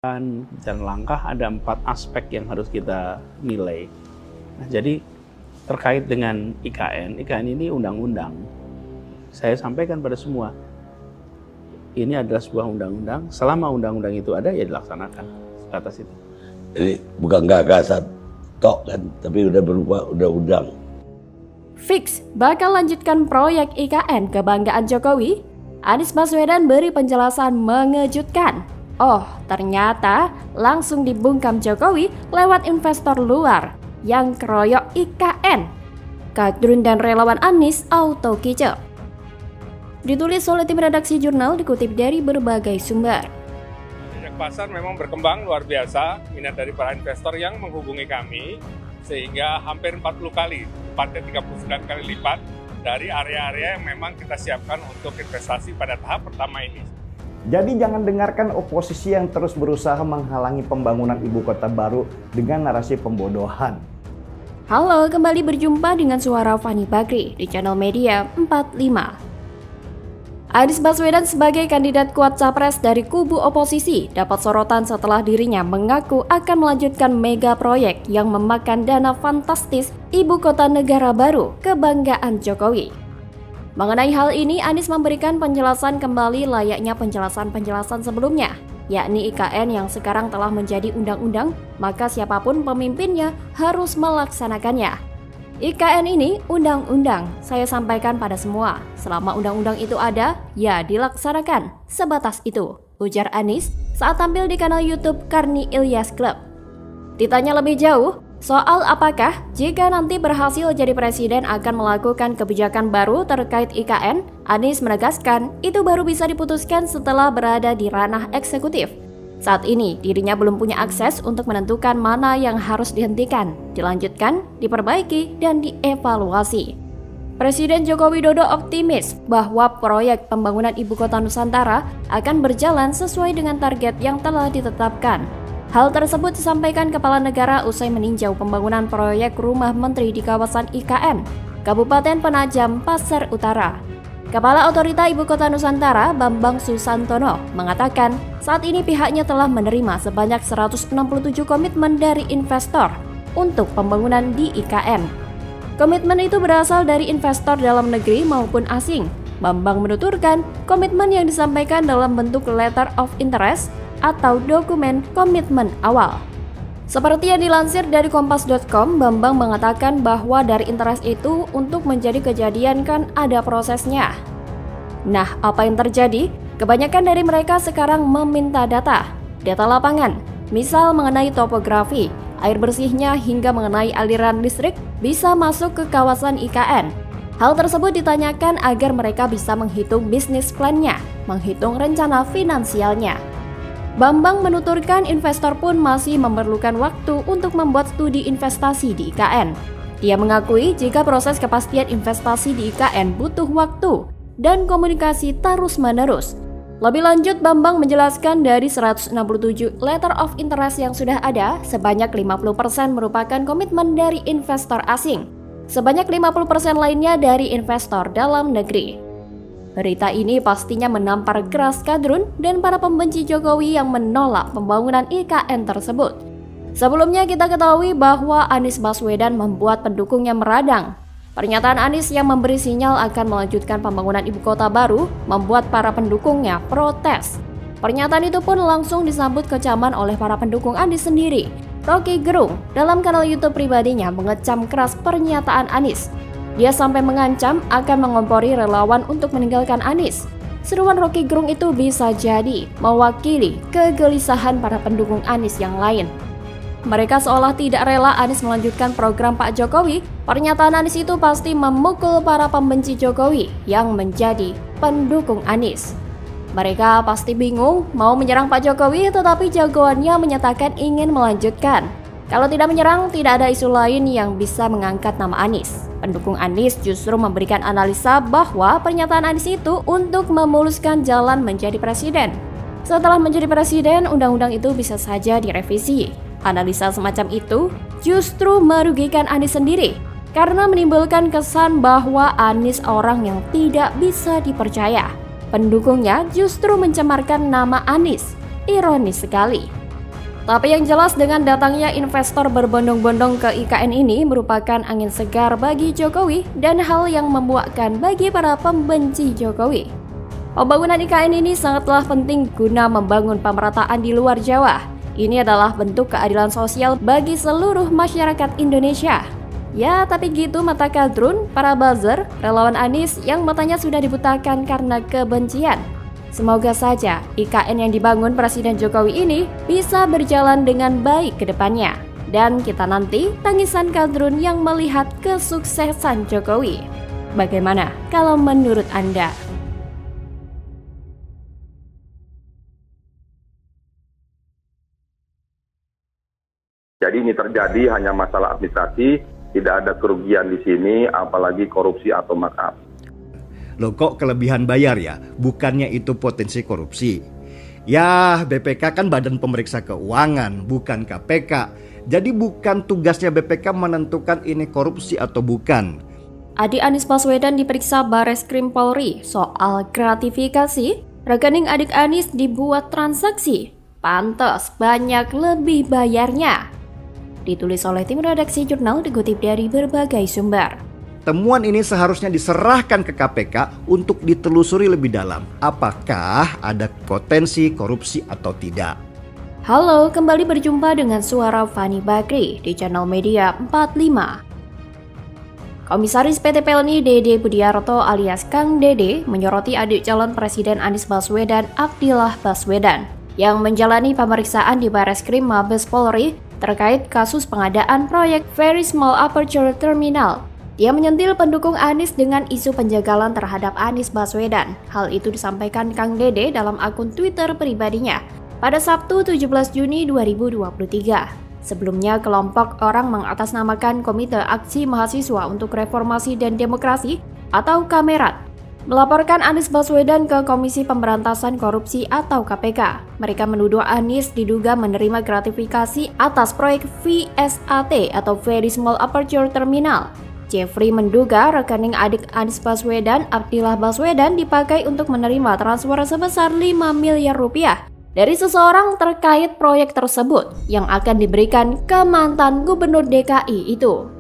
dan langkah ada 4 aspek yang harus kita nilai. Nah, jadi terkait dengan IKN ini undang-undang. Saya sampaikan pada semua, ini adalah sebuah undang-undang. Selama undang-undang itu ada, ya dilaksanakan atas itu. Jadi bukan gagasan tok kan, tapi udah berupa undang-undang. Fix bakal lanjutkan proyek IKN kebanggaan Jokowi. Anies Baswedan beri penjelasan mengejutkan. Oh, ternyata langsung dibungkam Jokowi lewat investor luar yang keroyok IKN. Kadrun dan relawan Anies auto kicau. Ditulis oleh tim redaksi jurnal, dikutip dari berbagai sumber. Minyak pasar memang berkembang luar biasa, minat dari para investor yang menghubungi kami, sehingga hampir 40 kali, 39 kali lipat dari area-area yang memang kita siapkan untuk investasi pada tahap pertama ini. Jadi jangan dengarkan oposisi yang terus berusaha menghalangi pembangunan ibu kota baru dengan narasi pembodohan. Halo, kembali berjumpa dengan suara Fani Bakri di channel Media 45. Anies Baswedan sebagai kandidat kuat capres dari kubu oposisi dapat sorotan setelah dirinya mengaku akan melanjutkan mega proyek yang memakan dana fantastis ibu kota negara baru kebanggaan Jokowi. Mengenai hal ini, Anies memberikan penjelasan kembali layaknya penjelasan-penjelasan sebelumnya, yakni IKN yang sekarang telah menjadi undang-undang, maka siapapun pemimpinnya harus melaksanakannya. IKN ini undang-undang, saya sampaikan pada semua. Selama undang-undang itu ada, ya dilaksanakan. Sebatas itu, ujar Anies saat tampil di kanal YouTube Karni Ilyas Club. Ditanya lebih jauh soal apakah jika nanti berhasil jadi presiden akan melakukan kebijakan baru terkait IKN, Anies menegaskan itu baru bisa diputuskan setelah berada di ranah eksekutif. Saat ini, dirinya belum punya akses untuk menentukan mana yang harus dihentikan, dilanjutkan, diperbaiki, dan dievaluasi. Presiden Joko Widodo optimis bahwa proyek pembangunan Ibu Kota Nusantara akan berjalan sesuai dengan target yang telah ditetapkan. Hal tersebut disampaikan Kepala Negara usai meninjau pembangunan proyek rumah menteri di kawasan IKN, Kabupaten Penajam, Pasar Utara. Kepala Otorita Ibu Kota Nusantara, Bambang Susantono, mengatakan saat ini pihaknya telah menerima sebanyak 167 komitmen dari investor untuk pembangunan di IKN. Komitmen itu berasal dari investor dalam negeri maupun asing. Bambang menuturkan komitmen yang disampaikan dalam bentuk letter of interest atau dokumen komitmen awal. Seperti yang dilansir dari kompas.com, Bambang mengatakan bahwa dari interest itu untuk menjadi kejadian kan ada prosesnya. Nah, apa yang terjadi? Kebanyakan dari mereka sekarang meminta data lapangan, misal mengenai topografi, air bersihnya hingga mengenai aliran listrik bisa masuk ke kawasan IKN. Hal tersebut ditanyakan agar mereka bisa menghitung bisnis plan-nya, menghitung rencana finansialnya. Bambang menuturkan investor pun masih memerlukan waktu untuk membuat studi investasi di IKN. Dia mengakui jika proses kepastian investasi di IKN butuh waktu dan komunikasi terus-menerus. Lebih lanjut, Bambang menjelaskan dari 167 letter of interest yang sudah ada, sebanyak 50% merupakan komitmen dari investor asing. Sebanyak 50% lainnya dari investor dalam negeri. Berita ini pastinya menampar keras kadrun dan para pembenci Jokowi yang menolak pembangunan IKN tersebut. Sebelumnya kita ketahui bahwa Anies Baswedan membuat pendukungnya meradang. Pernyataan Anies yang memberi sinyal akan melanjutkan pembangunan ibu kota baru membuat para pendukungnya protes. Pernyataan itu pun langsung disambut kecaman oleh para pendukung Anies sendiri. Rocky Gerung dalam kanal YouTube pribadinya mengecam keras pernyataan Anies. Dia sampai mengancam akan mengompori relawan untuk meninggalkan Anies. Seruan Rocky Gerung itu bisa jadi mewakili kegelisahan para pendukung Anies yang lain. Mereka seolah tidak rela Anies melanjutkan program Pak Jokowi. Pernyataan Anies itu pasti memukul para pembenci Jokowi yang menjadi pendukung Anies. Mereka pasti bingung mau menyerang Pak Jokowi, tetapi jagoannya menyatakan ingin melanjutkan. Kalau tidak menyerang, tidak ada isu lain yang bisa mengangkat nama Anies. Pendukung Anies justru memberikan analisa bahwa pernyataan Anies itu untuk memuluskan jalan menjadi presiden. Setelah menjadi presiden, undang-undang itu bisa saja direvisi. Analisa semacam itu justru merugikan Anies sendiri karena menimbulkan kesan bahwa Anies orang yang tidak bisa dipercaya. Pendukungnya justru mencemarkan nama Anies. Ironis sekali. Tapi yang jelas dengan datangnya investor berbondong-bondong ke IKN ini merupakan angin segar bagi Jokowi dan hal yang memuakkan bagi para pembenci Jokowi. Pembangunan IKN ini sangatlah penting guna membangun pemerataan di luar Jawa. Ini adalah bentuk keadilan sosial bagi seluruh masyarakat Indonesia. Ya, tapi gitu mata kadrun, para buzzer, relawan Anies yang matanya sudah dibutakan karena kebencian. Semoga saja IKN yang dibangun Presiden Jokowi ini bisa berjalan dengan baik ke depannya. Dan kita nanti tangisan kadrun yang melihat kesuksesan Jokowi. Bagaimana kalau menurut Anda? Jadi ini terjadi hanya masalah administrasi, tidak ada kerugian di sini, apalagi korupsi atau markup. Loh kok kelebihan bayar ya? Bukannya itu potensi korupsi? Ya, BPK kan Badan Pemeriksa Keuangan, bukan KPK. Jadi bukan tugasnya BPK menentukan ini korupsi atau bukan. Adik Anies Baswedan diperiksa Barreskrim Polri soal gratifikasi, rekening adik Anies dibuat transaksi. Pantes banyak lebih bayarnya. Ditulis oleh tim redaksi jurnal, dikutip dari berbagai sumber. Temuan ini seharusnya diserahkan ke KPK untuk ditelusuri lebih dalam. Apakah ada potensi korupsi atau tidak? Halo, kembali berjumpa dengan suara Fani Bakri di channel media 45. Komisaris PT PLNI Dede Budiarto alias Kang Dede menyoroti adik calon Presiden Anies Baswedan, Abdillah Baswedan, yang menjalani pemeriksaan di Barreskrim Mabes Polri terkait kasus pengadaan proyek Very Small Aperture Terminal. Dia menyentil pendukung Anies dengan isu penjagalan terhadap Anies Baswedan. Hal itu disampaikan Kang Dede dalam akun Twitter pribadinya pada Sabtu 17 Juni 2023. Sebelumnya, kelompok orang mengatasnamakan Komite Aksi Mahasiswa untuk Reformasi dan Demokrasi atau Kamerat melaporkan Anies Baswedan ke Komisi Pemberantasan Korupsi atau KPK. Mereka menuduh Anies diduga menerima gratifikasi atas proyek VSAT atau Very Small Aperture Terminal. Jeffrey menduga rekening adik Anies Baswedan, Abdillah Baswedan, dipakai untuk menerima transfer sebesar 5 miliar rupiah dari seseorang terkait proyek tersebut yang akan diberikan ke mantan gubernur DKI itu.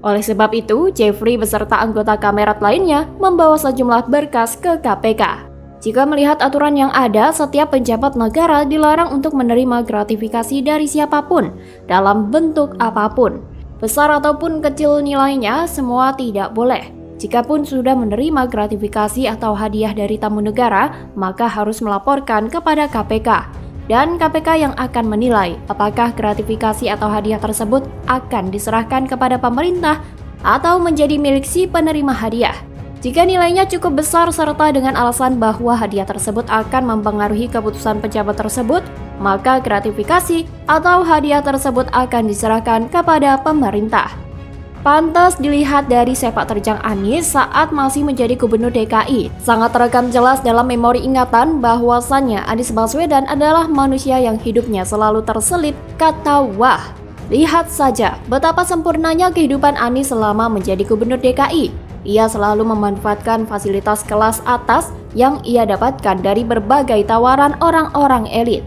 Oleh sebab itu, Jeffrey beserta anggota Kamerat lainnya membawa sejumlah berkas ke KPK. Jika melihat aturan yang ada, setiap pejabat negara dilarang untuk menerima gratifikasi dari siapapun dalam bentuk apapun. Besar ataupun kecil nilainya, semua tidak boleh. Jikapun sudah menerima gratifikasi atau hadiah dari tamu negara, maka harus melaporkan kepada KPK. Dan KPK yang akan menilai apakah gratifikasi atau hadiah tersebut akan diserahkan kepada pemerintah atau menjadi milik si penerima hadiah. Jika nilainya cukup besar serta dengan alasan bahwa hadiah tersebut akan mempengaruhi keputusan pejabat tersebut, maka gratifikasi atau hadiah tersebut akan diserahkan kepada pemerintah. Pantas dilihat dari sepak terjang Anies saat masih menjadi gubernur DKI. Sangat terekam jelas dalam memori ingatan bahwasannya Anies Baswedan adalah manusia yang hidupnya selalu terselip kata wah. Lihat saja betapa sempurnanya kehidupan Anies selama menjadi gubernur DKI. Ia selalu memanfaatkan fasilitas kelas atas yang ia dapatkan dari berbagai tawaran orang-orang elit.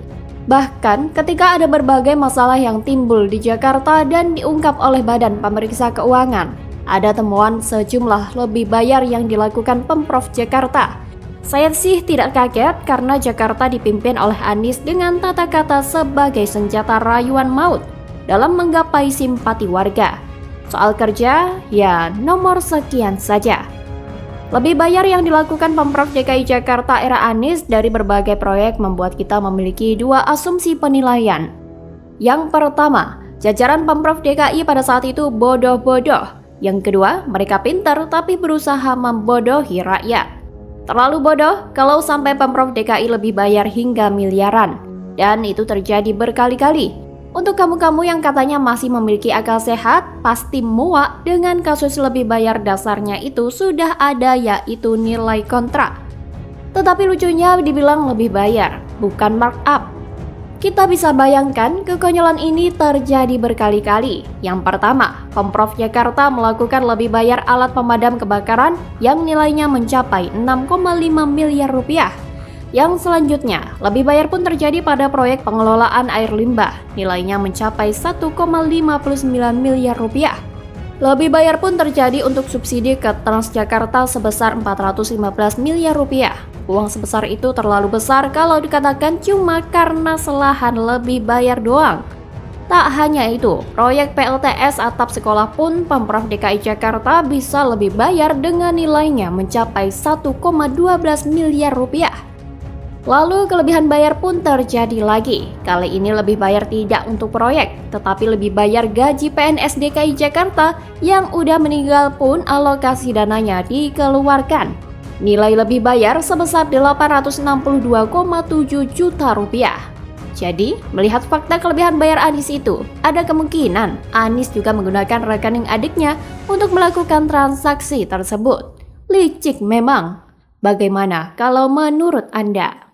Bahkan ketika ada berbagai masalah yang timbul di Jakarta dan diungkap oleh Badan Pemeriksa Keuangan, ada temuan sejumlah lebih bayar yang dilakukan Pemprov Jakarta. Saya sih tidak kaget karena Jakarta dipimpin oleh Anies dengan tata kata sebagai senjata rayuan maut dalam menggapai simpati warga. Soal kerja, ya nomor sekian saja. Lebih bayar yang dilakukan Pemprov DKI Jakarta era Anies dari berbagai proyek membuat kita memiliki dua asumsi penilaian. Yang pertama, jajaran Pemprov DKI pada saat itu bodoh-bodoh. Yang kedua, mereka pintar tapi berusaha membodohi rakyat. Terlalu bodoh kalau sampai Pemprov DKI lebih bayar hingga miliaran. Dan itu terjadi berkali-kali. Untuk kamu-kamu yang katanya masih memiliki akal sehat, pasti muak dengan kasus lebih bayar dasarnya itu sudah ada, yaitu nilai kontrak. Tetapi lucunya dibilang lebih bayar, bukan markup. Kita bisa bayangkan kekonyolan ini terjadi berkali-kali. Yang pertama, Pemprov Jakarta melakukan lebih bayar alat pemadam kebakaran yang nilainya mencapai 6,5 miliar rupiah. Yang selanjutnya, lebih bayar pun terjadi pada proyek pengelolaan air limbah, nilainya mencapai 1,59 miliar rupiah. Lebih bayar pun terjadi untuk subsidi ke Transjakarta sebesar 415 miliar rupiah. Uang sebesar itu terlalu besar kalau dikatakan cuma karena selahan lebih bayar doang. Tak hanya itu, proyek PLTS atap sekolah pun Pemprov DKI Jakarta bisa lebih bayar dengan nilainya mencapai 1,12 miliar rupiah. Lalu kelebihan bayar pun terjadi lagi. Kali ini lebih bayar tidak untuk proyek, tetapi lebih bayar gaji PNS DKI Jakarta yang udah meninggal pun alokasi dananya dikeluarkan. Nilai lebih bayar sebesar 862,7 juta rupiah. Jadi, melihat fakta kelebihan bayar Anies itu, ada kemungkinan Anies juga menggunakan rekening adiknya untuk melakukan transaksi tersebut. Licik memang. Bagaimana kalau menurut Anda?